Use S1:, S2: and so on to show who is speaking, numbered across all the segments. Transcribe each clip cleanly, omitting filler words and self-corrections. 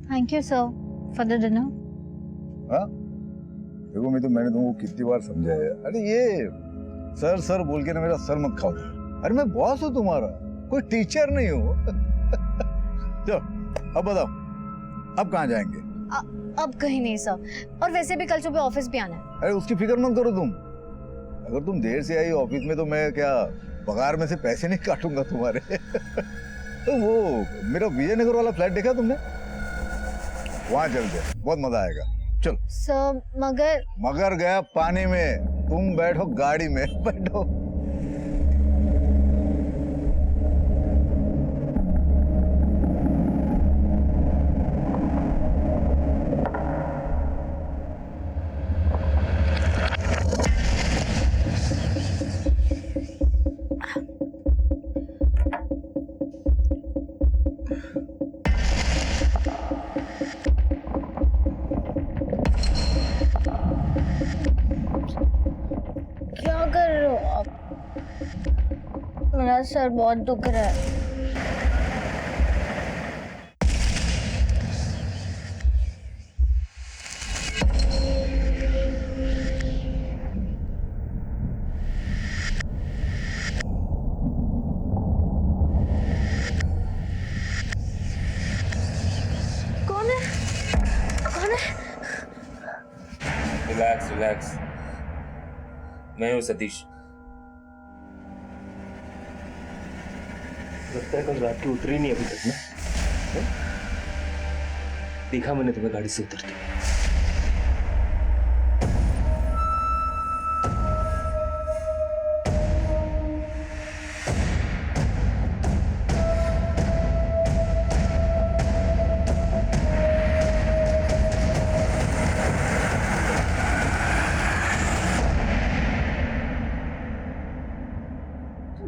S1: Thank you sir for the dinner.
S2: हाँ देखो मैंने तुमको कितनी बार समझाया, अरे ये सर सर बोल के ना मेरा सर मत खाओ। अरे मैं बॉस हूँ तुम्हारा, कोई टीचर नहीं हूँ। चलो अब बताओ, अब कहाँ जाएंगे?
S1: अब कहीं नहीं सर, और वैसे भी कल सुबह ऑफिस भी आना है।
S2: अरे उसकी फिक्र मत करो तुम, अगर तुम देर से आई ऑफिस में तो मैं क्या पगार में से पैसे नहीं काटूंगा तुम्हारे। तो वो मेरा विजयनगर वाला फ्लैट देखा तुमने? वहां चलते हैं, बहुत मजा आएगा। चल
S1: सर
S2: मगर गया पानी में, तुम बैठो गाड़ी में, बैठो।
S1: क्या कर रहे हो आप? मेरा सर बहुत दुख रहा है। कौन है? कौन है?
S3: रिलैक्स रिलैक्स, मैं हूँ सतीश। लगता है कल रात की उतरी नहीं अभी तक ना? देखा मैंने तुम्हें गाड़ी से उतरते।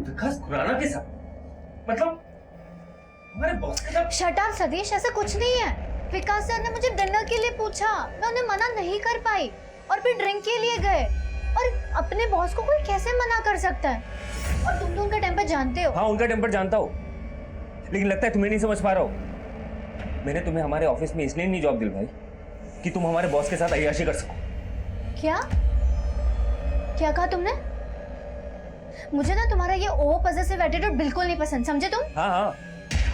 S3: विकास खुराना के साथ, मतलब हमारे बॉस के साथ?
S1: शट अप सतीश, ऐसा कुछ नहीं है। विकास सर ने मुझे डिनर के लिए पूछा, मैं उन्हें मना नहीं कर पाई और फिर ड्रिंक के लिए गए। और अपने बॉस को कोई कैसे मना कर सकता है? और तुम तो उनका टेम्पर जानते हो।
S3: हाँ उनका टेम्पर जानता हूँ, लेकिन लगता है तुम्हें नहीं समझ पा रहा हो। मैंने तुम्हें हमारे ऑफिस में इसलिए नहीं जॉब दिलवाई कि तुम हमारे बॉस के साथ अय्याशी कर सको।
S1: क्या क्या कहा तुमने? मुझे ना तुम्हारा ये ओवर पॉसेसिव एटीट्यूड बिल्कुल नहीं पसंद, समझे तुम?
S3: हाँ हाँ,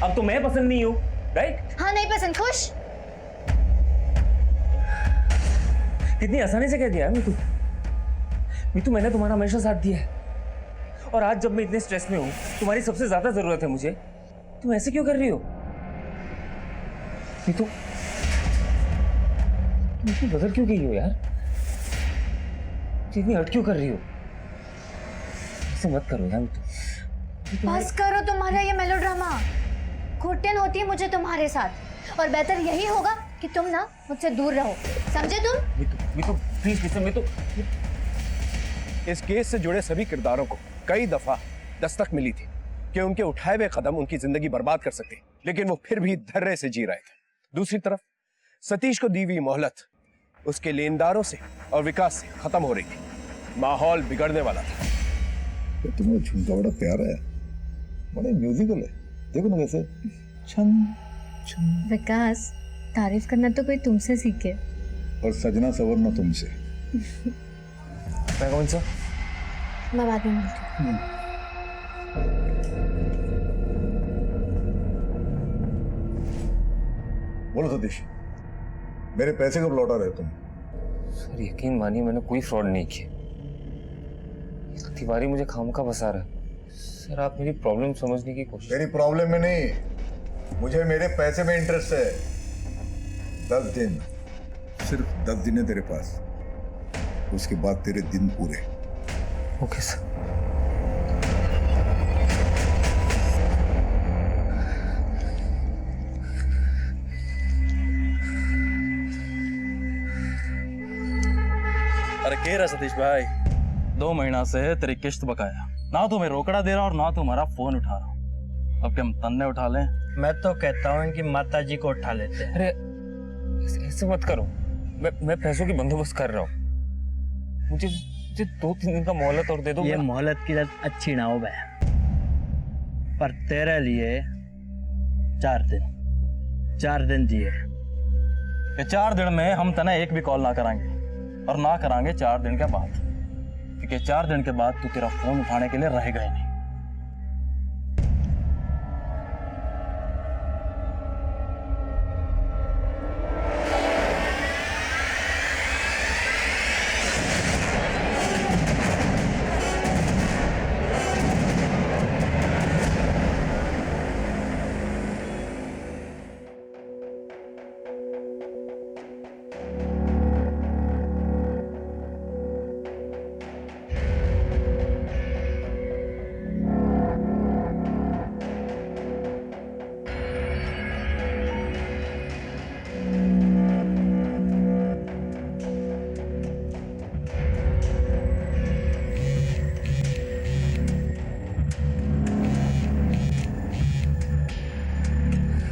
S3: अब तो मैं पसंद नहीं हूँ, राइट?
S1: हाँ नहीं पसंद। खुश?
S3: कितनी आसानी से कह दिया मीतू। मीतू मैंने तुम्हारा हमेशा साथ दिया है, और आज जब मैं इतने स्ट्रेस में हूँ, तुम्हारी सबसे ज्यादा जरूरत है मुझे, तुम ऐसे क्यों कर रही हो? मीतू तुम इतनी बदल क्यों गई हो यार? इतनी हट क्यों कर रही हो? ऐसे मत करो यार मीतू।
S1: बस करो तुम्हारा ये मेलोड्रामा। घुटन होती है मुझे तुम्हारे साथ, और बेहतर यही होगा कि तुम ना मुझसे दूर रहो, समझे तुम?
S3: Meetu please listen Meetu.
S4: इस केस से जुड़े सभी किरदारों को कई दफा दस्तक मिली थी कि उनके उठाए हुए कदम उनकी जिंदगी बर्बाद कर सकते, लेकिन वो फिर भी धैर्य से जी रहे थे। दूसरी तरफ सतीश को दी हुई मोहलत उसके लेनदारों से और विकास से खत्म हो रही थी। माहौल बिगड़ने वाला था।
S2: तो तुम्हें झुमका बड़ा प्यारा है, बड़ा म्यूजिकल है, देखो ना कैसे छन छन।
S1: विकास, तारीफ करना तो कोई तुमसे सीखे,
S2: और सजना सवरना तुमसे।
S3: मैं कौन सा?
S1: मैं बाद में मिलती हूँ।
S2: बोलो सतीश, मेरे पैसे कब लौटा रहे तुम?
S3: सर यकीन मानिए मैंने कोई फ्रॉड नहीं किया। तिवारी मुझे खामखा फंसा रहा है। सर आप मेरी प्रॉब्लम समझने की कोशिश।
S2: मेरी प्रॉब्लम में नहीं, मुझे मेरे पैसे में इंटरेस्ट है। 10 दिन, सिर्फ 10 दिन है तेरे पास, उसके बाद तेरे दिन पूरे।
S3: Okay sir.
S5: अरे कह रहा सतीश भाई, 2 महीना से तेरी किश्त बकाया, ना तुम्हें रोकड़ा दे रहा और ना तुम्हारा फोन उठा रहा हूँ। अब क्या हम तन्ने उठा लें?
S6: मैं तो कहता हूँ इनकी माता जी को उठा लेते हैं।
S3: अरे ऐसे मत करो, मैं पैसों की बंदोबस्त कर रहा हूँ। मुझे 2-3 दिन का मोहलत और दे दो।
S6: ये मोहलत की लत अच्छी ना हो बहन, पर तेरे लिए 4 दिन जिए,
S5: कि 4 दिन में हम तना एक भी कॉल ना करांगे और ना करांगे 4 दिन के बाद, क्योंकि 4 दिन के बाद तू तेरा फोन उठाने के लिए रहेगा ही नहीं।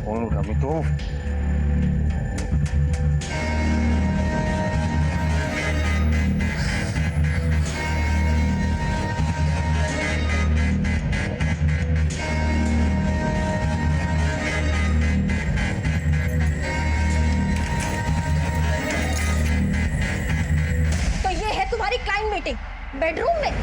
S4: फोन उठा मैं तो
S1: तो ये है तुम्हारी क्लाइंट मीटिंग बेडरूम में?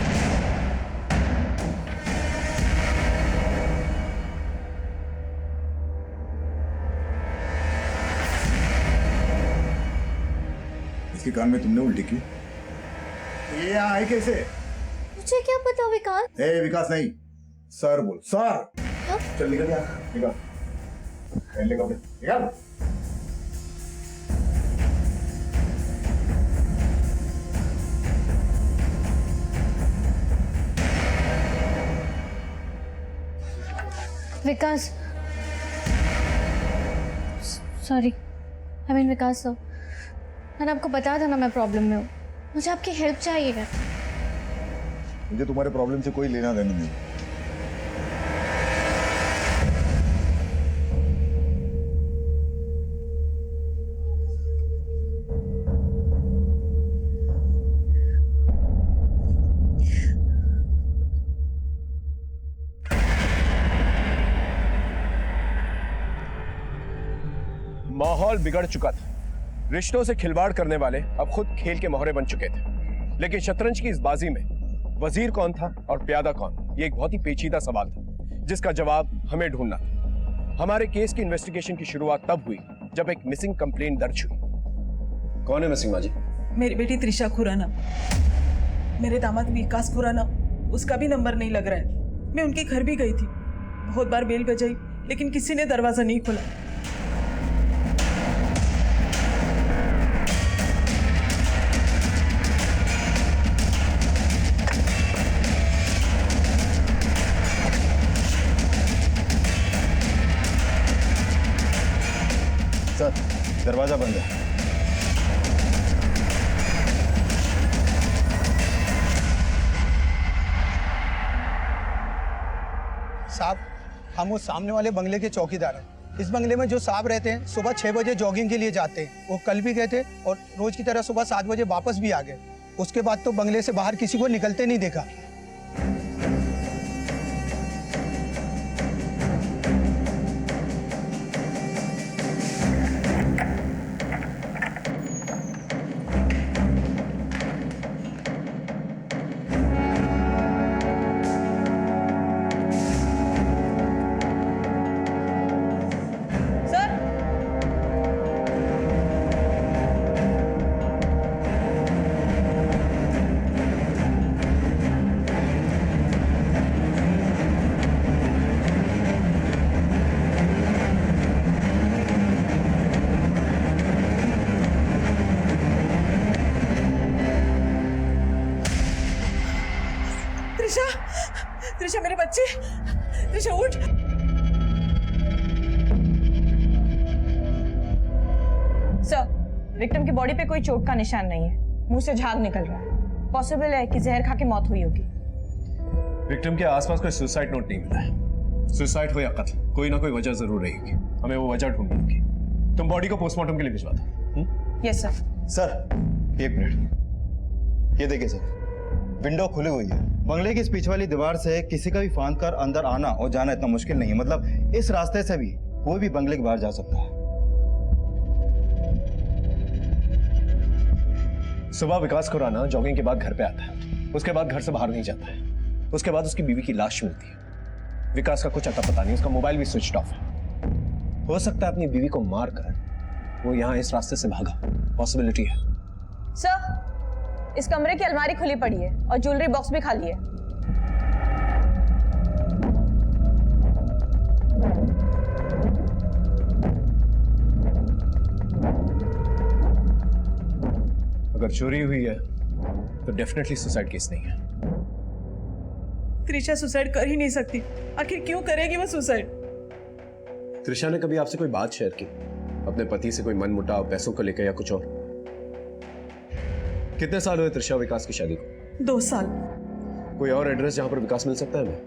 S2: इसके कान में तुमने उल्टी की? ये यहाँ आए कैसे?
S1: मुझे क्या पता विकास।
S2: ए विकास नहीं, सर बोल, सर।
S1: क्या?
S2: चल निकल यहाँ, निकल। पहन ले कपड़े, निकल।
S1: Vikas, sorry, I mean Vikas sir, मैंने आपको बताया था ना मैं प्रॉब्लम में हूँ, मुझे आपकी हेल्प चाहिए।
S2: मुझे तुम्हारे प्रॉब्लम से कोई लेना देना नहीं।
S4: माहौल बिगड़ चुका था। रिश्तों से खिलवाड़ करने वाले अब खुद खेल के मोहरे बन चुके थे। लेकिन शतरंज की इस बाजी में वजीर कौन था और प्यादा कौन, ये एक बहुत ही पेचीदा सवाल था जिसका जवाब हमें ढूंढना था। हमारे केस की इन्वेस्टिगेशन की शुरुआत तब हुई जब एक मिसिंग कंप्लेंट दर्ज हुई। कौन है मिसिंग माँ जी?
S7: मेरी बेटी त्रिशा खुराना। मेरे दामाद विकास खुराना, उसका भी नंबर नहीं लग रहा है। मैं उनके घर भी गई थी, बहुत बार बेल बजाई, लेकिन किसी ने दरवाजा नहीं खोला।
S2: सर, दरवाजा बंद है।
S8: साहब, हम उस सामने वाले बंगले के चौकीदार हैं। इस बंगले में जो साहब रहते हैं सुबह 6 बजे जॉगिंग के लिए जाते हैं। वो कल भी गए थे और रोज की तरह सुबह 7 बजे वापस भी आ गए। उसके बाद तो बंगले से बाहर किसी को निकलते नहीं देखा।
S7: त्रिशा, त्रिशा मेरे बच्चे, त्रिशा उठ।
S9: सर, विक्टिम की बॉडी पे कोई चोट का निशान नहीं है, मुंह से झाग निकल रहा है। पॉसिबल है कि जहर खा के मौत हुई होगी।
S4: विक्टिम के आसपास कोई सुसाइड नोट नहीं मिला है। सुसाइड हो या कत्ल, कोई ना कोई वजह जरूर रहेगी। हमें वो वजह ढूंढनी होगी। तुम बॉडी को पोस्टमार्टम के लिए भिजवा दो।
S9: Yes sir.
S10: सर, एक मिनट, ये देखिए सर, विंडो खुली हुई है। बंगले की इस पीछे वाली दीवार से किसी का भी फांद कर अंदर आना और जाना इतना मुश्किल नहीं है। मतलब इस रास्ते से भी कोई भी बंगले के बाहर जा सकता है।
S4: सुबह विकास खुराना जॉगिंग के बाद घर पे आता है, उसके बाद घर से बाहर नहीं जाता है, उसके बाद उसकी बीवी की लाश मिलती है। विकास का कुछ अता पता नहीं, उसका मोबाइल भी स्विच ऑफ है। हो सकता है अपनी बीवी को मारकर वो यहाँ इस रास्ते से भागा, पॉसिबिलिटी है।
S9: सर, इस कमरे की अलमारी खुली पड़ी है और ज्वेलरी बॉक्स भी खाली है।
S4: अगर चोरी हुई है तो डेफिनेटली सुसाइड केस नहीं है।
S7: त्रिशा सुसाइड कर ही नहीं सकती। आखिर क्यों करेगी वो सुसाइड?
S4: त्रिशा ने कभी आपसे कोई बात शेयर की, अपने पति से कोई मनमुटाव, पैसों को लेकर या कुछ और? कितने साल हुए त्रिशा विकास की शादी को?
S7: 2 साल।
S4: कोई और एड्रेस जहां पर विकास मिल सकता है हमें?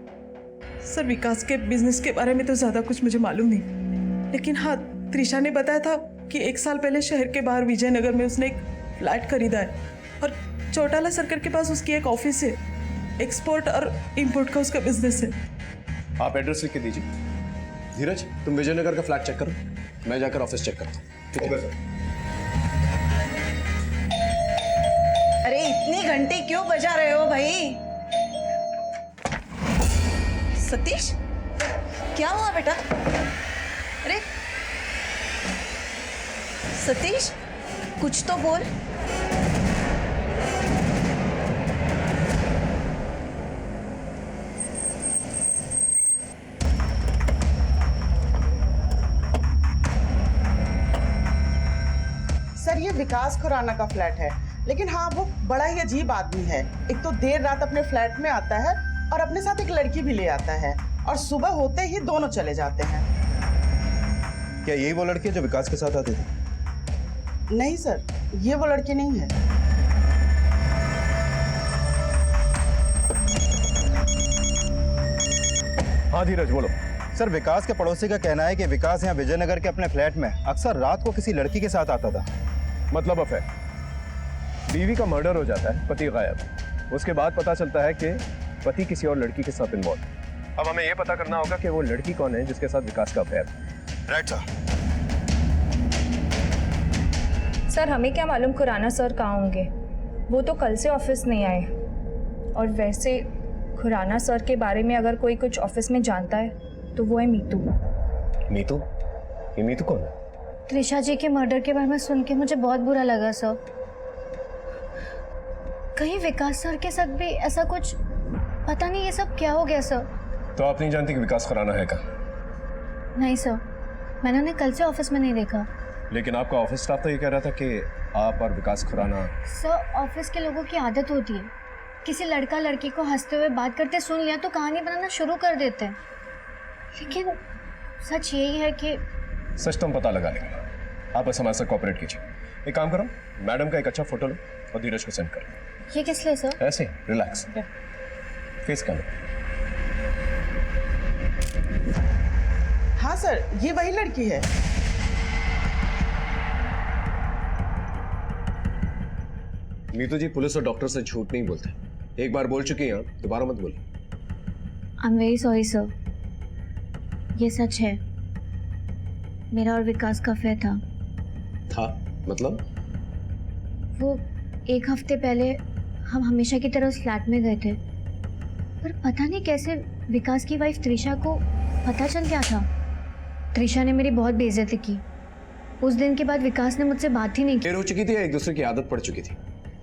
S7: सर, विकास के बिजनेस के बारे में तो ज्यादा कुछ मुझे मालूम नहीं, लेकिन हाँ, त्रिशा ने बताया था कि 1 साल पहले शहर के बाहर विजयनगर में उसने एक फ्लैट खरीदा है और चौटाला सर्कल के पास उसकी एक ऑफिस है। एक्सपोर्ट और इंपोर्ट का उसका बिजनेस है।
S4: आप एड्रेस लिख के दीजिए। धीरज, तुम विजयनगर का फ्लैट चेक करो, मैं जाकर ऑफिस चेक करता हूँ। ठीक है सर।
S11: अरे इतनी घंटे क्यों बजा रहे हो भाई? सतीश, क्या हुआ बेटा? अरे सतीश, कुछ तो बोल।
S12: सर, ये विकास खुराना का फ्लैट है, लेकिन हाँ, वो बड़ा ही अजीब आदमी है। एक तो देर रात अपने फ्लैट में आता है और अपने साथ एक लड़की भी ले आता है और सुबह होते ही दोनों चले जाते हैं।
S10: क्या यही वो लड़की है जो विकास के साथ आती थी?
S12: नहीं सर, ये वो लड़की नहीं है।
S4: हाँ धीरज, बोलो।
S10: सर, विकास के पड़ोसी का कहना है कि विकास यहाँ विजयनगर के अपने फ्लैट में अक्सर रात को किसी लड़की के साथ आता था।
S4: मतलब अफेयर। बीवी का मर्डर हो जाता है, पति गायब। उसके बाद पता चलता है कि पति किसी और लड़की के साथ इन्वॉल्व। अब हमें यह पता करना होगा कि वो लड़की कौन है जिसके साथ विकास का अफेयर।
S10: Right sir.
S9: सर, हमें क्या मालूम खुराना सर कहाँ होंगे? वो तो कल से ऑफिस नहीं आए। और वैसे खुराना सर के बारे में अगर कोई कुछ ऑफिस में जानता है तो वो है मीतू।
S4: मीतू? ये मीतू कौन है?
S1: त्रिशा जी के मर्डर के बारे में सुन के मुझे बहुत बुरा लगा सर। कहीं विकास सर के साथ भी ऐसा कुछ, पता नहीं ये सब क्या हो गया सर।
S4: तो आप नहीं जानती कि विकास खुराना है का?
S1: नहीं सर, मैंने उन्हें कल से ऑफिस में नहीं देखा।
S4: लेकिन आपका ऑफिस स्टाफ तो ये कह रहा था कि आप और विकास खुराना।
S1: सर, ऑफिस के लोगों की आदत होती है, किसी लड़का लड़की को हंसते हुए बात करते सुन लिया तो कहानी बनाना शुरू कर देते हैं। लेकिन सच यही है कि
S4: सच तो हम पता लगा लेंगे। आप बस हमारे साथ कोऑपरेट कीजिए। एक काम करो, मैडम का एक अच्छा फोटो लो और धीरज को सेंड करो।
S1: ये किस लिए सर?
S4: ऐसे रिलैक्स, फेस कर लो।
S12: हाँ सर, ये वही लड़की है।
S4: मीतू जी, पुलिस और डॉक्टर से झूठ नहीं बोलते। एक बार बोल चुकी हैं, दोबारा मत बोलिए।
S1: I am very sorry sir, ये सच है। मेरा और विकास का अफेयर था।
S4: मतलब?
S1: वो 1 हफ्ते पहले हम हमेशा की तरह उस फ्लैट में गए थे, पर पता नहीं कैसे विकास की वाइफ त्रिशा को पता चल गया था। त्रिशा ने मेरी बहुत बेइज्जती की। उस दिन के बाद विकास ने मुझसे बात ही नहीं की।
S4: देर हो चुकी थी, एक दूसरे की आदत पड़ चुकी थी,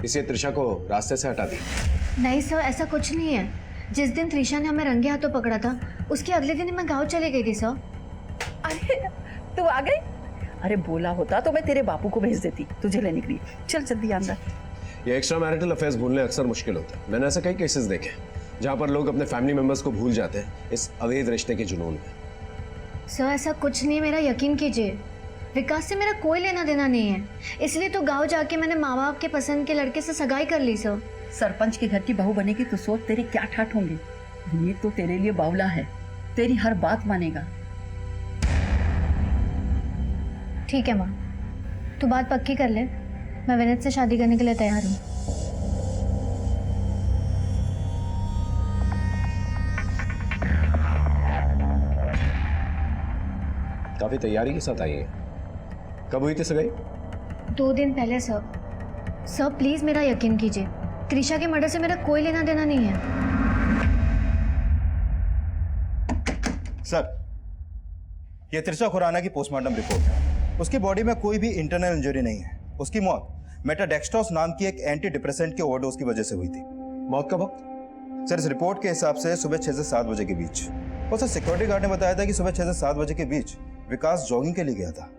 S4: इसलिए त्रिशा को रास्ते से हटा दी।
S1: नहीं सर, ऐसा कुछ नहीं है। जिस दिन त्रिशा ने हमें रंगे हाथों पकड़ा था, उसके अगले दिन मैं गाँव चली गई थी सर।
S11: अरे तू आ गई? अरे बोला होता तो मैं तेरे बापू को भेज देती तुझे लेने के लिए। चल जल्दी अंदर।
S4: ये एक्स्ट्रा मैरिटल अफेयर्स भूलने अक्सर मुश्किल होता है। मैंने ऐसे कई केसेस देखे जहाँ पर लोग अपने फैमिली मेंबर्स को भूल जाते हैं इस अवैध रिश्ते के जुनून में।
S1: सर, ऐसा कुछ नहीं, मेरा यकीन कीजिए। विकास से मेरा कोई लेना देना नहीं है, इसलिए तो गांव जाके मैंने माँ बाप के पसंद के लड़के से सगाई कर ली सर।
S11: सरपंच के घर की बहू बनेगी तो सोच तेरे क्या ठाठ होंगे। ये तो तेरे लिए बावला है, तेरी हर बात मानेगा।
S1: ठीक है माँ, तू बात पक्की कर ले। मैं विनीत से शादी करने के लिए तैयार हूँ।
S4: काफी तैयारी के साथ आई है। कब हुई थी सगाई?
S1: 2 दिन पहले सर। सर प्लीज मेरा यकीन कीजिए, त्रिशा के मर्डर से मेरा कोई लेना देना नहीं है।
S10: सर, ये त्रिशा खुराना की पोस्टमार्टम रिपोर्ट है। उसकी बॉडी में कोई भी इंटरनल इंजरी नहीं है। उसकी मौत मेटाडेक्सट्रॉस नाम की एक एंटी डिप्रेसेंट के ओवरडोज की वजह से हुई थी।
S4: मौत का वक्त?
S10: सर, इस रिपोर्ट के हिसाब से सुबह 6 से 7 बजे के बीच। और सर, सिक्योरिटी गार्ड ने बताया था कि सुबह 6 से 7 बजे के बीच विकास जॉगिंग के लिए गया था।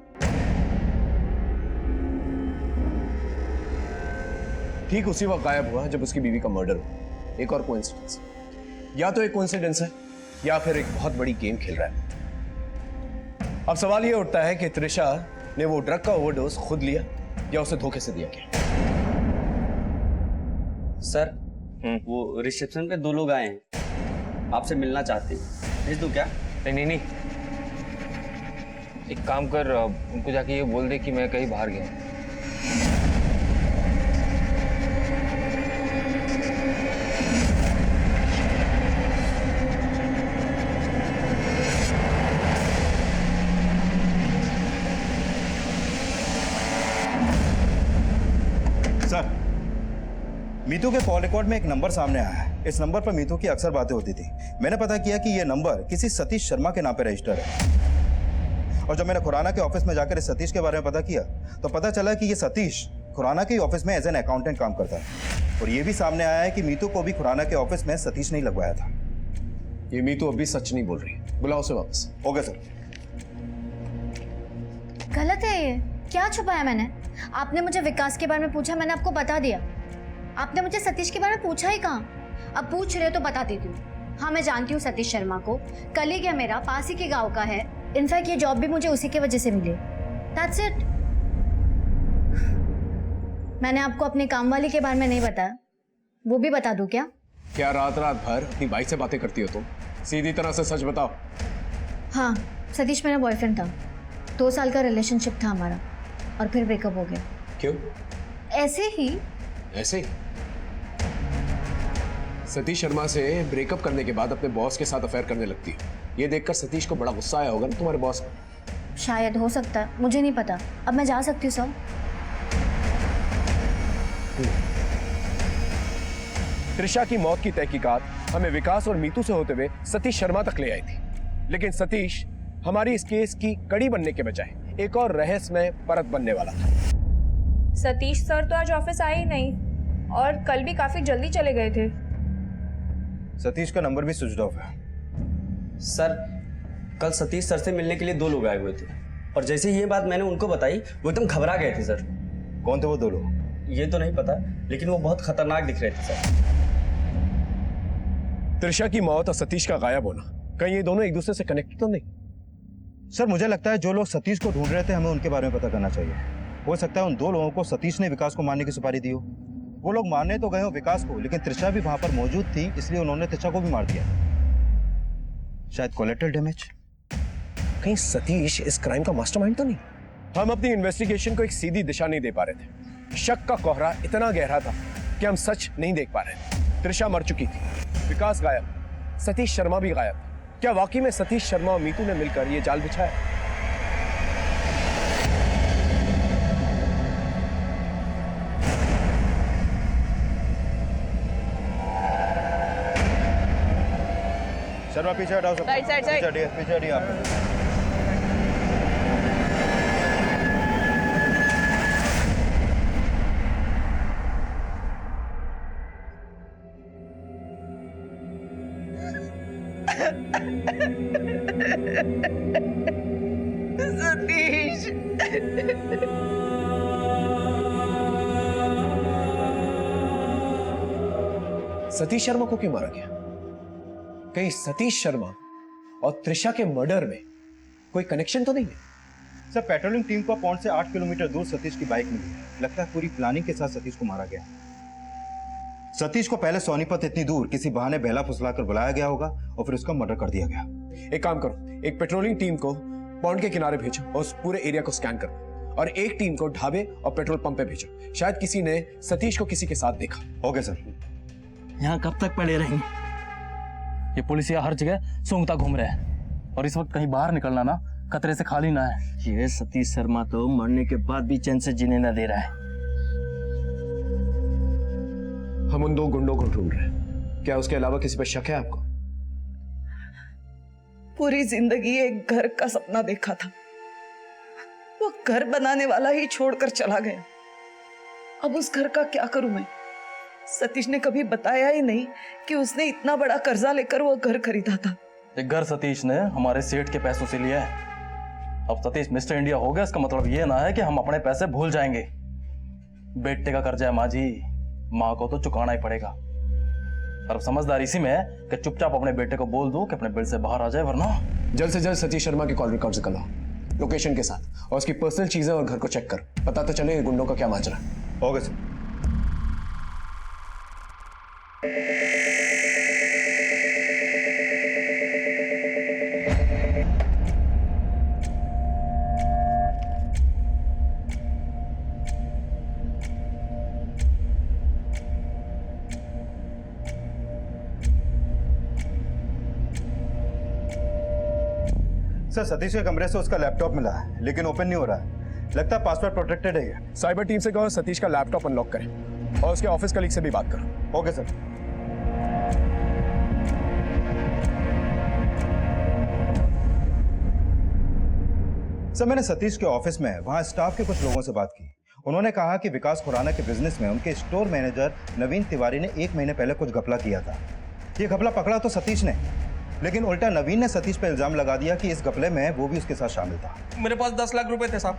S4: ठीक उसी वक्त गायब हुआ जब उसकी बीवी का मर्डर हुआ। एक और कोइंसिडेंस, या तो एक कोइंसिडेंस है या फिर एक बहुत बड़ी गेम खेल रहा है। अब सवाल यह उठता है कि त्रिशा ने वो ड्रग का ओवरडोज खुद लिया या उसे धोखे से दिया गया।
S6: सर, वो रिसेप्शन पे 2 लोग आए हैं, आपसे मिलना चाहते हैं। भेज दूं क्या?
S3: नहीं, एक काम कर, उनको जाके ये बोल दे कि मैं कहीं बाहर गया।
S10: सर, मीतू के कॉल रिकॉर्ड में एक नंबर सामने आया है। इस नंबर पर मीतू की अक्सर बातें होती थी। मैंने पता किया कि यह नंबर किसी सतीश शर्मा के नाम पर रजिस्टर है। और जब मैंने खुराना के ऑफिस में जाकर इस सतीश के बारे में पता किया तो पता चला कि यह सतीश खुराना के ऑफिस में एज एन अकाउंटेंट काम करता है। और यह भी सामने आया है कि मीतू को भी खुराना के ऑफिस में सतीश ने लगवाया था।
S4: ये मीतू अभी सच नहीं बोल रही, बुलाओ उसे वापस।
S10: Okay sir.
S1: गलत है ये, क्या छुपाया मैंने? आपने मुझे विकास के बारे में पूछा, मैंने आपको बता दिया। आपने मुझे सतीश के बारे में पूछा ही कहाँ? अब पूछ रहे हो तो बता देती हूँ। हाँ, मैं जानती हूँ सतीश शर्मा को, कलीग है मेरा, पास ही के गांव का है। इनफैक्ट ये जॉब भी मुझे उसी की वजह से मिली। That's it. मैंने आपको अपने काम वाली के बारे में नहीं बताया, वो भी बता दूं क्या?
S4: क्या रात भर अपनी बाइक से बातें करती हो तुम? सीधी तरह से सच बताओ।
S1: हाँ, सतीश मेरा बॉयफ्रेंड था। 2 साल का रिलेशनशिप था हमारा और फिर ब्रेकअप हो गया।
S4: क्यों?
S1: ऐसे ही।
S4: ऐसे ही? सतीश शर्मा से ब्रेकअप करने के बाद अपने बॉस के साथ अफेयर करने लगती है। ये देखकर सतीश को बड़ा गुस्सा आया होगा ना तुम्हारे बॉस को।
S1: शायद, हो सकता है, मुझे नहीं पता। अब मैं जा सकती हूँ सर?
S4: त्रिशा की मौत की तहकीकात हमें विकास और मीतू से होते हुए सतीश शर्मा तक ले आई थी, लेकिन सतीश हमारी इस केस की कड़ी बनने के बजाय एक और रहस्यमय परत बनने वाला था।
S9: सतीश सर तो आज ऑफिस आए ही नहीं और कल भी काफी जल्दी चले गए थे।
S10: सतीश का नंबर भी स्विच ऑफ है।
S6: सर, कल सतीश सर से मिलने के लिए 2 लोग आए हुए थे और जैसे ही ये बात मैंने उनको बताई वो एकदम घबरा गए थे सर।
S10: कौन थे वो 2 लोग?
S6: ये तो नहीं पता, लेकिन वो बहुत खतरनाक दिख रहे थे सर।
S4: त्रिशा की मौत और सतीश का गायब होना, कहीं ये दोनों एक दूसरे से कनेक्टेड तो नहीं?
S10: सर, मुझे लगता है जो लोग सतीश को ढूंढ रहे थे हमें उनके बारे में पता करना चाहिए। हो सकता है उन 2 लोगों को सतीश ने विकास को मारने की सुपारी दी हो। वो लोग मारने तो गए हो विकास को, लेकिन त्रिशा भी वहां पर मौजूद थी, इसलिए उन्होंने त्रिशा को भी मार दिया। शायद कोलेटरल डैमेज।
S4: कहीं सतीश इस क्राइम का मास्टरमाइंड तो नहीं? हम अपनी इन्वेस्टिगेशन को एक सीधी दिशा नहीं दे पा रहे थे। शक का कोहरा इतना गहरा था कि हम सच नहीं देख पा रहे थे। त्रिशा मर चुकी थी, विकास गायब, सतीश शर्मा भी गायब। क्या वाकई में सतीश शर्मा और मीतू ने मिलकर ये जाल बिछाया?
S10: शर्मा पीछे हटाओ सब।
S12: Right side, side.
S10: पीछे हटिए आप।
S12: सतीश,
S4: सतीश शर्मा को क्यों मारा गया? कहीं सतीश शर्मा और त्रिशा के मर्डर में कोई कनेक्शन तो नहीं है?
S10: सर, पेट्रोलिंग टीम को पौंड से 8 किलोमीटर दूर सतीश की बाइक मिली। लगता है पूरी प्लानिंग के साथ सतीश को मारा गया। सतीश को पहले सोनीपत इतनी दूर किसी बहाने बहला फुसलाकर बुलाया गया होगा और फिर उसका मर्डर कर दिया गया।
S4: एक काम करो, एक पेट्रोलिंग टीम को पौंड के किनारे भेजो और उस पूरे एरिया को स्कैन करो, और एक टीम को ढाबे और पेट्रोल पंप पे भेजो। शायद किसी ने सतीश को किसी के साथ देखा।
S10: Okay sir.
S6: यहाँ कब तक पड़े रहेंगे?
S5: ये पुलिसिया हर जगह सूंघता घूम रहे हैं और इस वक्त कहीं बाहर निकलना ना खतरे से खाली ना है।
S6: ये सतीश शर्मा तो मरने के बाद भी चैन से जीने न दे रहा है।
S4: हम उन 2 गुंडों को ढूंढ रहे हैं। क्या उसके अलावा किसी पर शक है आपको?
S7: पूरी जिंदगी एक घर का सपना देखा था, वो घर बनाने वाला ही छोड़कर चला गया। अब उस घर का क्या करूं मैं? सतीश ने कभी बताया ही नहीं कि उसने इतना बड़ा कर्जा लेकर वो घर खरीदा था।
S5: ये घर सतीश ने हमारे सेठ के पैसों से लिया है। अब सतीश मिस्टर इंडिया हो गया, इसका मतलब ये ना है कि हम अपने पैसे भूल जाएंगे। बेटे का कर्जा है माँ जी, माँ को तो चुकाना ही पड़ेगा। और अब समझदारी इसी में है कि चुपचाप अपने बेटे को बोल दो कि अपने बिल से बाहर आ जाए, वरना
S4: जल्द से जल्द सतीश शर्मा के कॉल रिकॉर्ड्स निकालो, लोकेशन के साथ, और उसकी पर्सनल चीजें और घर को चेक कर, पता तो चले गुंडों का क्या माजरा है।
S10: Okay sir. सर सतीश के कमरे से उसका लैपटॉप मिला है, लेकिन ओपन नहीं हो रहा है। लगता है पासवर्ड प्रोटेक्टेड है ये।
S4: साइबर टीम से कहो सतीश का लैपटॉप अनलॉक करें और उसके ऑफिस कलीग से भी बात करो।
S10: Okay sir. सर मैंने सतीश के ऑफिस में वहां स्टाफ के कुछ लोगों से बात की। उन्होंने कहा कि विकास खुराना के बिजनेस में उनके स्टोर मैनेजर नवीन तिवारी ने 1 महीने पहले कुछ घपला किया था। ये घपला पकड़ा तो सतीश ने, लेकिन उल्टा नवीन ने सतीश पर इल्जाम लगा दिया कि इस घपले में वो भी उसके साथ शामिल था।
S3: मेरे पास 10 लाख रुपए थे साहब,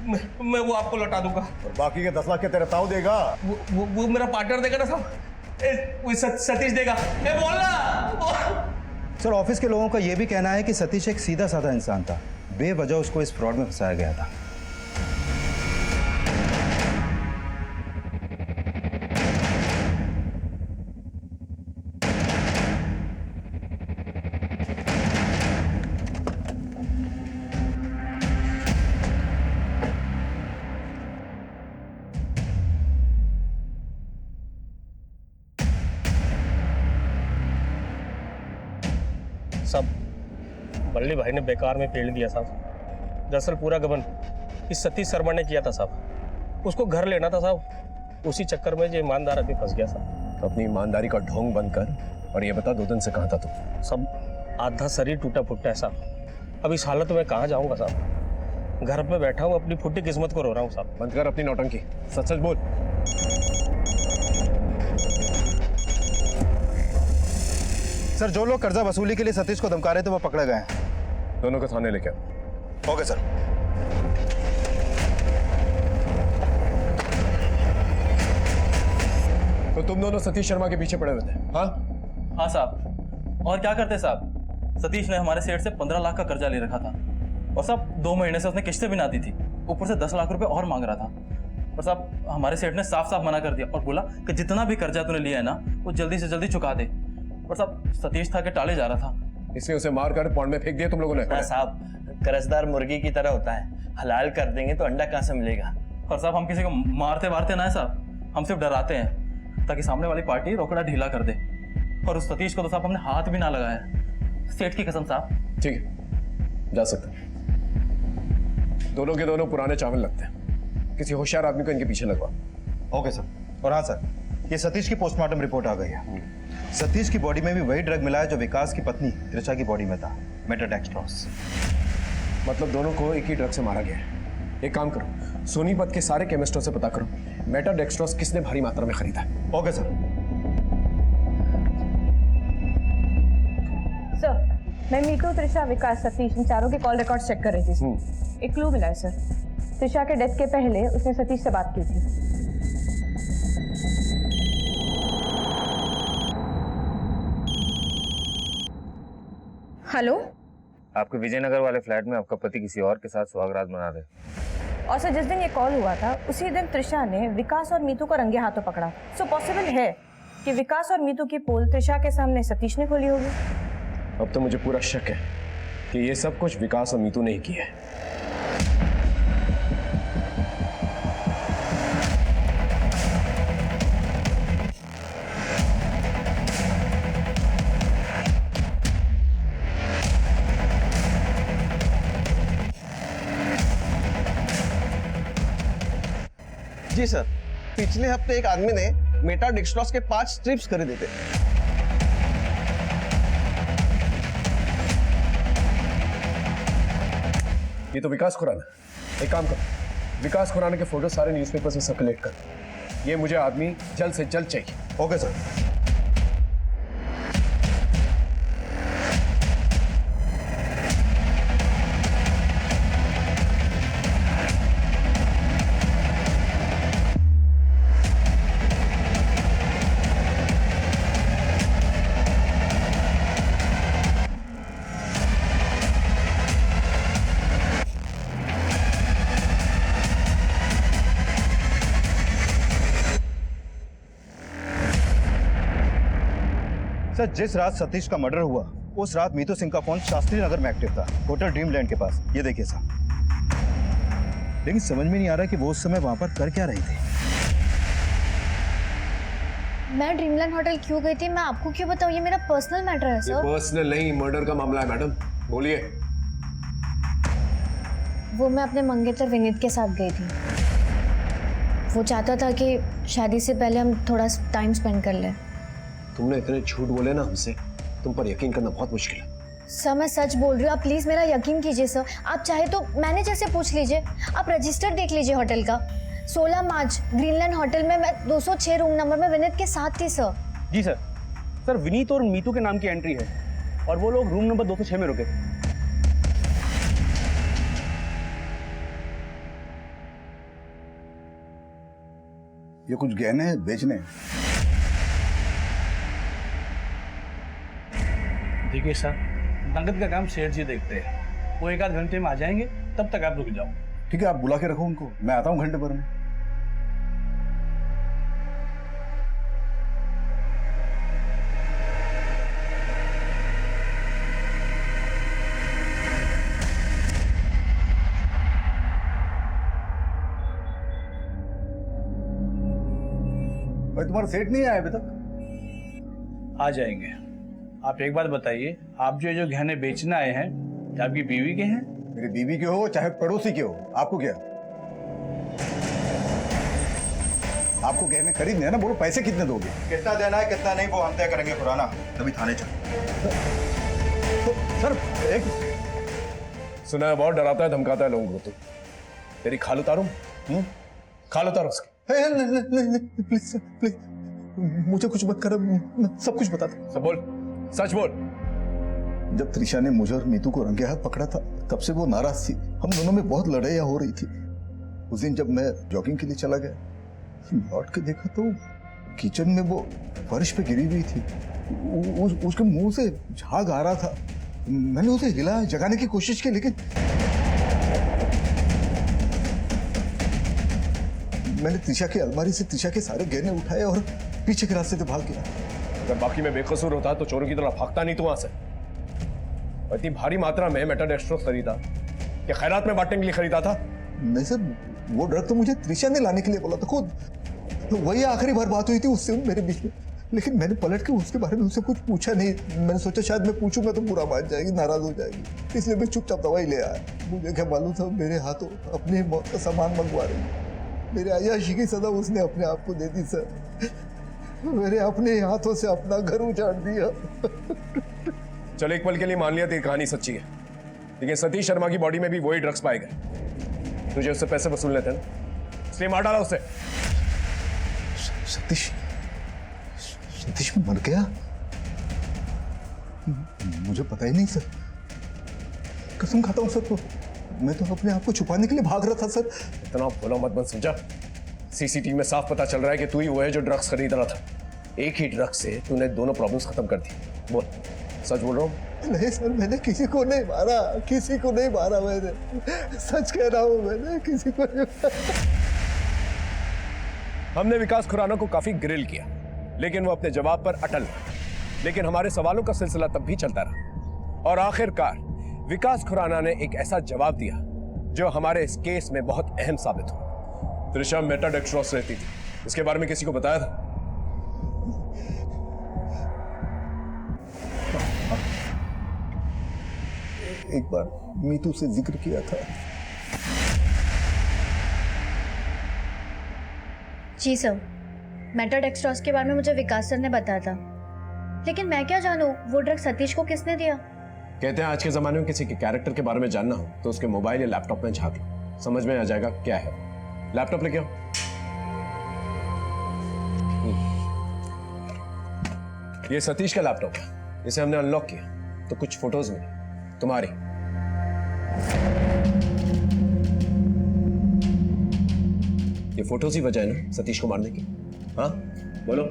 S3: मैं वो आपको लौटा दूंगा।
S2: और बाकी के 10 लाख के तेरा ताऊ देगा।
S3: वो मेरा पार्टनर देगा ना साहब, वो सतीश देगा। बोलना।
S10: सर ऑफिस के लोगों का यह भी कहना है कि सतीश एक सीधा साधा इंसान था, बेवजह उसको इस फ्रॉड में फंसाया गया था।
S3: सब बल्ली भाई ने बेकार में पेड़ दिया साहब। दरअसल पूरा गबन इस सतीश शर्मा ने किया था साहब। उसको घर लेना था साहब, उसी चक्कर में जो ईमानदार अभी फंस गया साहब।
S4: तो अपनी ईमानदारी का ढोंग बंद कर और ये बता 2 दिन से कहाँ था तू?
S3: सब आधा शरीर टूटा फुटा है साहब। अब इस हालत में कहाँ जाऊँगा साहब? घर पे बैठा हूँ, अपनी फुटी किस्मत को रो रहा हूँ साहब।
S4: बंद कर अपनी नौटंकी, सच सच बोल।
S10: सर जो लोग कर्जा वसूली के लिए सतीश को धमका रहे थे वो पकड़े गए हैं।
S4: दोनों को थाने लेके आओ।
S10: Okay sir.
S4: तो तुम दोनों सतीश शर्मा के पीछे पड़े हुए थे? हाँ
S5: हाँ साहब, और क्या करते साहब? सतीश ने हमारे सेठ से 15 लाख का कर्जा ले रखा था और साहब 2 महीने से उसने किस्तें भी ना दी थी, ऊपर से 10 लाख रुपए और मांग रहा था। और साहब हमारे सेठ ने साफ साफ मना कर दिया और बोला कि जितना भी कर्जा तूने लिया है ना वो जल्दी से जल्दी चुका दे। और साहब सतीश था कि टाले जा रहा था,
S4: इसलिए उसे मार कर पौंड में फेंक दिया तुम लोगों ने?
S6: साहब कर्जदार मुर्गी की तरह होता है, हलाल कर देंगे तो अंडा कहाँ से मिलेगा।
S5: और साहब हम किसी को मारते वारते ना है साहब, हम सिर्फ डराते हैं ताकि सामने वाली पार्टी रोकड़ा ढीला कर दे। और उस सतीश को तो साहब हमने हाथ भी ना लगाया, सेठ की कसम साहब।
S4: ठीक है, जा सकते हैं। दोनों के दोनों पुराने चावल लगते हैं, किसी होशियार आदमी को इनके पीछे लगवा।
S10: Okay sir. और हाँ सर, ये सतीश की पोस्टमार्टम रिपोर्ट आ गई है। सतीश की बॉडी में भी वही ड्रग मिला है जो विकास की पत्नी त्रिशा की बॉडी में था, मेटाडेक्स्ट्रोस।
S4: मतलब दोनों को एक ही ड्रग से मारा गया है। एक काम करो, सोनीपत के सारे केमिस्टों से पता करो मेटाडेक्स्ट्रोस किसने भारी मात्रा में खरीदा है।
S10: Okay sir.
S9: सर मैं मीतू, त्रिशा, विकास, सतीश इन चारों के कॉल रिकॉर्ड चेक कर रही थी। एक क्लू मिला है सर। त्रिशा के डेथ के पहले उसने सतीश से बात की थी। हेलो,
S3: आपके विजयनगर वाले फ्लैट में आपका पति किसी और के साथ सुहागरात मना रहे।
S9: और सर जिस दिन ये कॉल हुआ था उसी दिन त्रिशा ने विकास और मीतू को रंगे हाथों पकड़ा। सो पॉसिबल है कि विकास और मीतू की पोल त्रिशा के सामने सतीश ने खोली होगी।
S4: अब तो मुझे पूरा शक है कि ये सब कुछ विकास और मीतू ने ही किया है।
S13: जी सर, पिछले हफ्ते एक आदमी ने मेटाडेक्स्ट्रॉस के 5 स्ट्रिप्स खरीदे थे।
S4: ये तो विकास खुराना। एक काम कर, विकास खुराना के फोटो सारे न्यूज़पेपर्स में सर्कुलेट कर। ये मुझे आदमी जल्द से जल्द चाहिए।
S2: Okay sir.
S10: सर, जिस रात सतीश का मर्डर हुआ उस रात मीतू सिंह का फोन शास्त्री नगर में एक्टिव था, होटल ड्रीमलैंड के पास। ये देखिए साहब। लेकिन समझ में नहीं आ रहा कि वो उस समय वहां पर कर क्या रही थी।
S1: मैं ड्रीमलैंड होटल क्यों गई थी मैं आपको क्यों बताऊं? ये मेरा पर्सनल मैटर है सर।
S4: पर्सनल नहीं, मर्डर का मामला है मैडम। बोलिए।
S1: वो मैं अपने मंगेतर विनीत के साथ गई थी। वो चाहता था कि शादी से पहले हम थोड़ा टाइम स्पेंड कर लें।
S4: तुमने इतने झूठ बोले ना हमसे, तुम पर यकीन करना बहुत मुश्किल है।
S1: सर मैं सच बोल रही हूँ, आप प्लीज मेरा यकीन कीजिए सर। आप चाहे तो मैनेजर से पूछ लीजिए, आप रजिस्टर देख लीजिए होटल का। 16 मार्च ग्रीनलैंड होटल में मैं 206 रूम नंबर में विनीत के साथ थी सर।
S13: जी सर। सर विनीत और मीतू के नाम की एंट्री है और वो लोग रूम नंबर 206 में रुके थे।
S2: ये कुछ गहने बेचने हैं।
S13: देखिए सर, नगद का काम सेठ जी देखते हैं। वो 1 आध घंटे में आ जाएंगे, तब तक आप रुक जाओ।
S2: ठीक है, आप बुला के रखो उनको, मैं आता हूँ घंटे भर में। भाई तुम्हारा सेठ नहीं आया अभी तक?
S13: आ जाएंगे। आप एक बात बताइए, आप जो गहने बेचने आए हैं, क्या आपकी बीवी के हैं?
S2: मेरी बीवी के हो चाहे पड़ोसी के हो, आपको क्या? आपको गहने खरीदने हैं ना, बोलो पैसे कितने दोगे?
S10: कितना देना है कितना नहीं वो हम तय करेंगे खुराना। तभी थाने चल।
S2: सर एक
S4: सुना है बहुत डराता है, धमकाता है लोगों को। तो तेरी खाल उतारूं? खाल उतारो उसकी।
S2: प्लीज प्लीज मुझे कुछ मत करो, मैं सब कुछ बता दूं।
S4: सब बोल, सच बोल।
S2: जब त्रिशा ने मुझे और मीतू को रंगे हाथ पकड़ा था, तब से वो नाराज थी। हम दोनों में बहुत लड़ाइयाँ हो रही थी। उस दिन जब मैं जॉगिंग के लिए चला गया, लौट के देखा तो किचन में वो फर्श पे गिरी हुई थी। उसके मुंह से झाग आ रहा था। मैंने उसे हिलाया, जगाने की कोशिश की, लेकिन मैंने त्रिशा की अलमारी से त्रिशा के सारे गहने उठाए और पीछे के रास्ते से भाग गया।
S4: अगर बाकी में बेकसूर होता तो चोरों की तरह भागता नहीं तू वहां से। इतनी भारी मात्रा में मेटाडेक्स्ट्रोस खरीदा कि खैरात में बांटने के लिए खरीदा था?
S2: नहीं सर, वो ड्रग तो मुझे त्रिशा ने लाने के लिए बोला था खुद। तो वही आखिरी बार बात हुई थी उससे मेरे बीच में। लेकिन मैंने पलट के उसके बारे में उससे कुछ पूछा नहीं। मैंने सोचा शायद मैं पूछूंगा तो बुरा मान जाएगी, नाराज हो जाएगी, इसलिए मैं चुपचाप दवाई ले आया। मुझे क्या मालूम था मेरे हाथों अपनी मौत का सामान मंगवा रही। मेरे अय्याशी की सजा उसने अपने आप को दे दी सर। मेरे अपने हाथों से अपना घर उजाड़ दिया।
S4: चल एक पल के लिए मान लिया तेरी कहानी सच्ची है, लेकिन सतीश शर्मा की बॉडी में भी वही ड्रग्स पाए गए। तुझे उससे पैसे वसूलने थे ना, इसलिए मार डाला उसे।
S2: सतीश मर गया? मुझे पता ही नहीं सर, कसम खाता हूँ सर। तो मैं तो अपने आप को छुपाने के लिए भाग रहा था सर।
S4: इतना बोला मत बन, समझा? सीसीटीवी में साफ पता चल रहा है कि तू ही वो है जो ड्रग्स खरीद रहा था। एक ही ड्रग्स से तूने दोनों प्रॉब्लम्स खत्म कर दी। बोल, सच बोल रहा हूँ?
S2: नहीं सर, मैंने किसी को नहीं मारा, किसी को नहीं मारा। मैंने सच कह रहा हूँ, मैंने किसी को नहीं मारा।
S4: हमने विकास खुराना को काफी ग्रिल किया, लेकिन वो अपने जवाब पर अटल रहा। लेकिन हमारे सवालों का सिलसिला तब भी चलता रहा और आखिरकार विकास खुराना ने एक ऐसा जवाब दिया जो हमारे इस केस में बहुत अहम साबित हुआ। त्रिशा मेटाडेक्स्ट्रोस रहती थी, इसके बारे में किसी को बताया था?
S2: एक बार मीतू से जिक्र किया था।
S1: जी सर, मेटाडेक्स्ट्रॉस के बारे में मुझे विकास सर ने बताया था, लेकिन मैं क्या जानूं वो ड्रग सतीश को किसने दिया।
S4: कहते हैं आज के जमाने में किसी के कैरेक्टर के बारे में जानना हो तो उसके मोबाइल या लैपटॉप में झांक लो, समझ में आ जाएगा क्या है। लैपटॉप लेके आओ। ये सतीश का लैपटॉप है, इसे हमने अनलॉक किया तो कुछ फोटोज मिली तुम्हारी। ये फोटोज ही वजह है ना सतीश को मारने की? हाँ बोलो।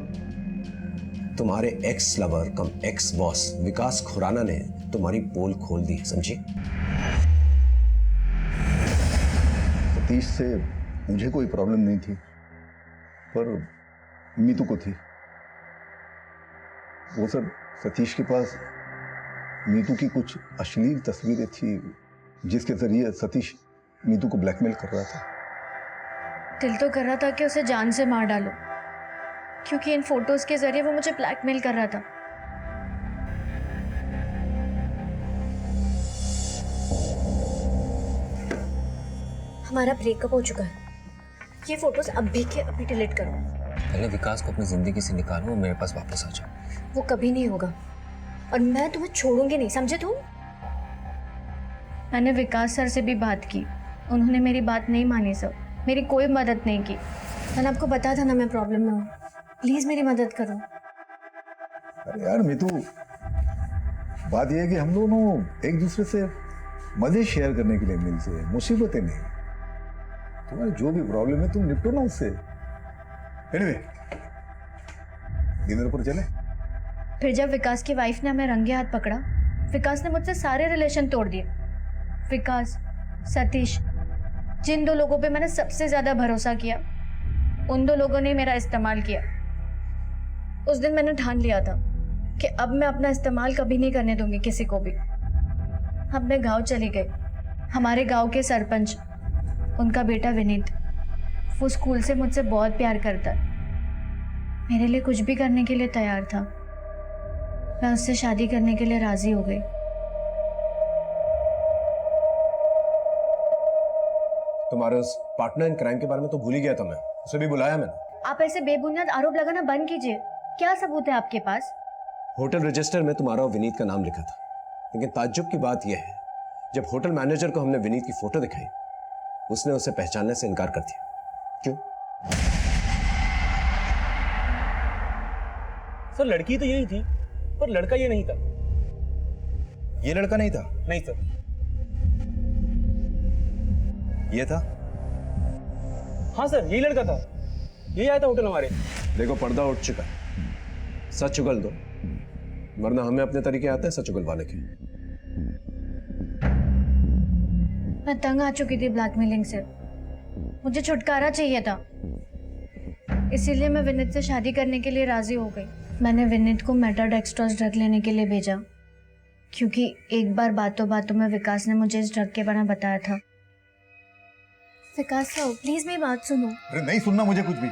S4: तुम्हारे एक्स लवर कम एक्स बॉस विकास खुराना ने तुम्हारी पोल खोल दी है, समझी?
S2: सतीश से मुझे कोई प्रॉब्लम नहीं थी, पर मीतू को थी। वो सर सतीश के पास मीतू की कुछ अश्लील तस्वीरें थी जिसके जरिए सतीश मीतू को ब्लैकमेल कर रहा था।
S1: दिल तो कर रहा था कि उसे जान से मार डालो, क्योंकि इन फोटोज के जरिए वो मुझे ब्लैकमेल कर रहा था। हमारा ब्रेकअप हो चुका है। ये फोटोज अभी के अभी डिलीट करो।
S14: पहले विकास को अपनी जिंदगी से निकालो और मेरे पास वापस आ जाओ।
S1: वो कभी नहीं होगा और मैं तुम्हें छोड़ूंगी नहीं, समझे तुम? मैंने विकास सर से भी बात की, उन्होंने मेरी बात नहीं मानी सर, मेरी कोई मदद नहीं की। मैंने आपको बताया था ना मैं प्रॉब्लम में हूँ, प्लीज मेरी मदद करो।
S2: अरे यार मीतू, बात यह है कि हम दोनों एक दूसरे से मजे शेयर करने के लिए मिलते हैं, मुसीबतें नहीं। तुम्हारी जो भी प्रॉब्लम है तुम निपटो ना उससे। एनीवे, डिनर पर चले।
S1: फिर जब विकास की वाइफ ने हमें रंगे हाथ पकड़ा, विकास ने मुझसे सारे रिलेशन तोड़ दिए। विकास, सतीश, जिन दो लोगों पे मैंने सबसे ज्यादा भरोसा किया, उन दो लोगों ने मेरा इस्तेमाल किया। उस दिन मैंने ठान लिया था कि अब मैं अपना इस्तेमाल कभी नहीं करने दूंगी किसी को भी। अपने गांव चली गई। हमारे गांव के सरपंच, उनका बेटा विनीत, वो स्कूल से मुझसे बहुत प्यार करता है, मेरे लिए कुछ भी करने के लिए तैयार था। मैं उससे शादी करने के लिए राजी हो गई।
S4: तुम्हारे उस पार्टनर इन क्राइम के बारे में तो भूल ही गया था मैं, उसे भी बुलाया मैंने।
S1: आप ऐसे बेबुनियाद आरोप लगाना बंद कीजिए। क्या सबूत है आपके पास?
S4: होटल रजिस्टर में तुम्हारा और विनीत का नाम लिखा था, लेकिन ताज्जुब की बात यह है जब होटल मैनेजर को हमने विनीत की फोटो दिखाई, उसने उसे पहचानने से इनकार कर दिया। क्यों?
S3: सर लड़की तो यही थी, पर लड़का ये नहीं था।
S10: ये लड़का नहीं था?
S3: नहीं सर।
S10: ये था?
S3: हाँ सर, यही लड़का था, यही आया था होटल हमारे।
S4: देखो पर्दा उठ चुका है, सच उगल दो, वरना हमें अपने तरीके आते हैं सच उगलवाने के।
S1: मैं तंग आ चुकी थी ब्लैकमेलिंग से, मुझे छुटकारा चाहिए था, इसीलिए मैं विनीत से शादी करने के लिए राजी हो गई। मैंने विनीत को मेटाडेक्स्ट्रॉस ड्रग लेने के लिए भेजा, क्योंकि एक बार बातों बातों में विकास ने मुझे इस ड्रग के बारे में बताया था। विकास साहब प्लीज मेरी बात सुनो।
S2: अरे नहीं सुनना मुझे कुछ भी।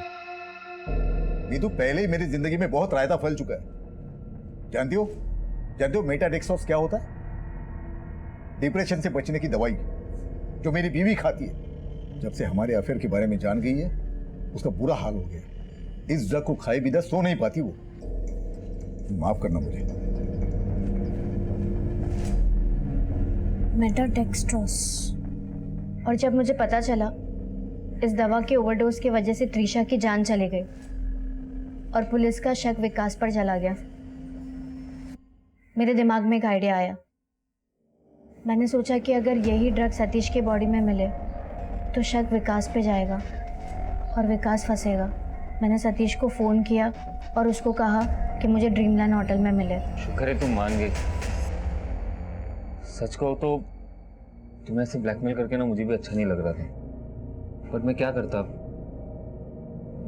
S2: मीतू पहले ही मेरी जिंदगी में बहुत रायता फैल चुका है। जानती हो मेटाडेक्स्ट्रॉस क्या होता है? डिप्रेशन से बचने की दवाई जो मेरी बीवी खाती है। जब से हमारे अफेयर के बारे में जान गई है, उसका बुरा हाल हो गया। इस ड्रग को खाए बिना सो नहीं पाती वो। माफ करना मुझे।
S1: मेटाडेक्स्ट्रॉस, और जब मुझे पता चला इस दवा के ओवरडोज की वजह से त्रिशा की जान चली गई और पुलिस का शक विकास पर चला गया, मेरे दिमाग में एक आइडिया आया। मैंने सोचा कि अगर यही ड्रग सतीश के बॉडी में मिले तो शक विकास पे जाएगा और विकास फंसेगा। मैंने सतीश को फ़ोन किया और उसको कहा कि मुझे ड्रीमलैंड होटल में मिले।
S14: शुक्र है तुम मान गई। सच कहो तो तुम्हें ऐसे ब्लैकमेल करके ना मुझे भी अच्छा नहीं लग रहा था, पर मैं क्या करता,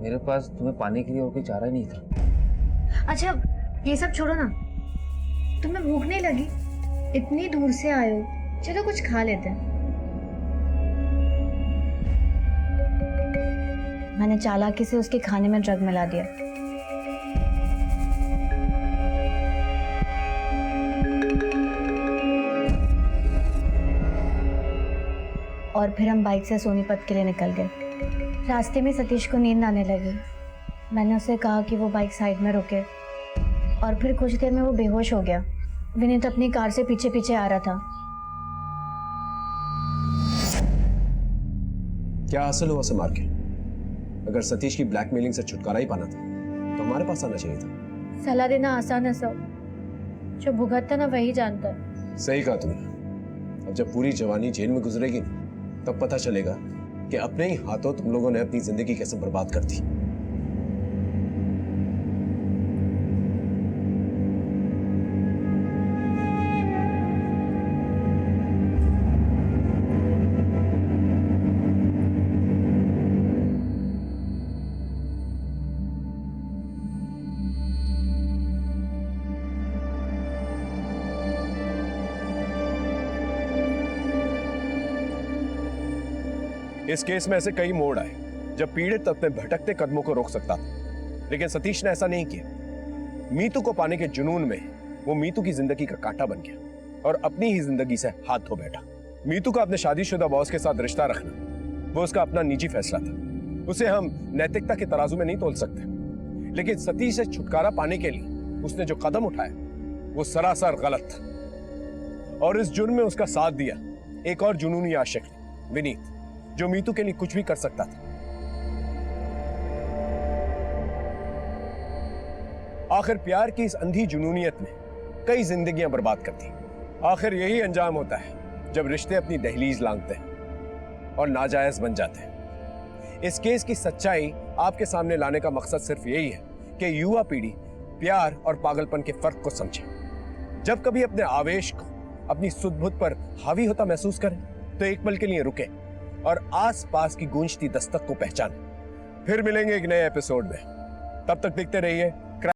S14: मेरे पास तुम्हें पाने के लिए और कोई चारा ही नहीं था।
S1: अच्छा ये सब छोड़ो ना, तुम्हें भूख नहीं लगी? इतनी दूर से आए हो, चलो कुछ खा लेते हैं। मैंने चालाकी से उसके खाने में ड्रग मिला दिया। और फिर हम बाइक से सोनीपत के लिए निकल गए। रास्ते में सतीश को नींद आने लगी। मैंने उससे कहा कि वो बाइक साइड में रोके और फिर कुछ देर में वो बेहोश हो गया। विनीत अपनी कार से पीछे पीछे आ रहा था।
S4: क्या हासिल हुआ से मार के? अगर सतीश की ब्लैकमेलिंग से छुटकारा ही पाना था तो हमारे पास आना चाहिए था।
S1: सलाह देना आसान है सर, जो भुगतता ना वही जानता है।
S4: सही कहा तुमने। अब जब पूरी जवानी जेल में गुजरेगी ना, तब पता चलेगा कि अपने ही हाथों तुम लोगों ने अपनी जिंदगी कैसे बर्बाद कर दी। इस केस में ऐसे कई मोड़ आए जब पीड़ित अपने भटकते कदमों को रोक सकता था, लेकिन सतीश ने ऐसा नहीं किया। मीतू को पाने के जुनून में वो मीतू की जिंदगी का कांटा बन गया और अपनी ही जिंदगी से हाथ धो बैठा। मीतू का अपने शादीशुदा बॉस के साथ रिश्ता रखना वो उसका अपना निजी फैसला था, उसे हम नैतिकता के तराजू में नहीं तोल सकते। लेकिन सतीश से छुटकारा पाने के लिए उसने जो कदम उठाया वो सरासर गलत था और इस जुर्म में उसका साथ दिया एक और जुनूनी आशिक विनीत, जो मीतू के लिए कुछ भी कर सकता था। आखिर प्यार की इस अंधी जुनूनियत में कई जिंदगियां बर्बाद कर दी। आखिर यही अंजाम होता है जब रिश्ते अपनी दहलीज लांघते हैं और नाजायज बन जाते हैं। इस केस की सच्चाई आपके सामने लाने का मकसद सिर्फ यही है कि युवा पीढ़ी प्यार और पागलपन के फर्क को समझे। जब कभी अपने आवेश को अपनी सुध-बुध पर हावी होता महसूस करें तो एक पल के लिए रुके और आस-पास की गूंजती दस्तक को पहचानें। फिर मिलेंगे एक नए एपिसोड में। तब तक देखते रहिए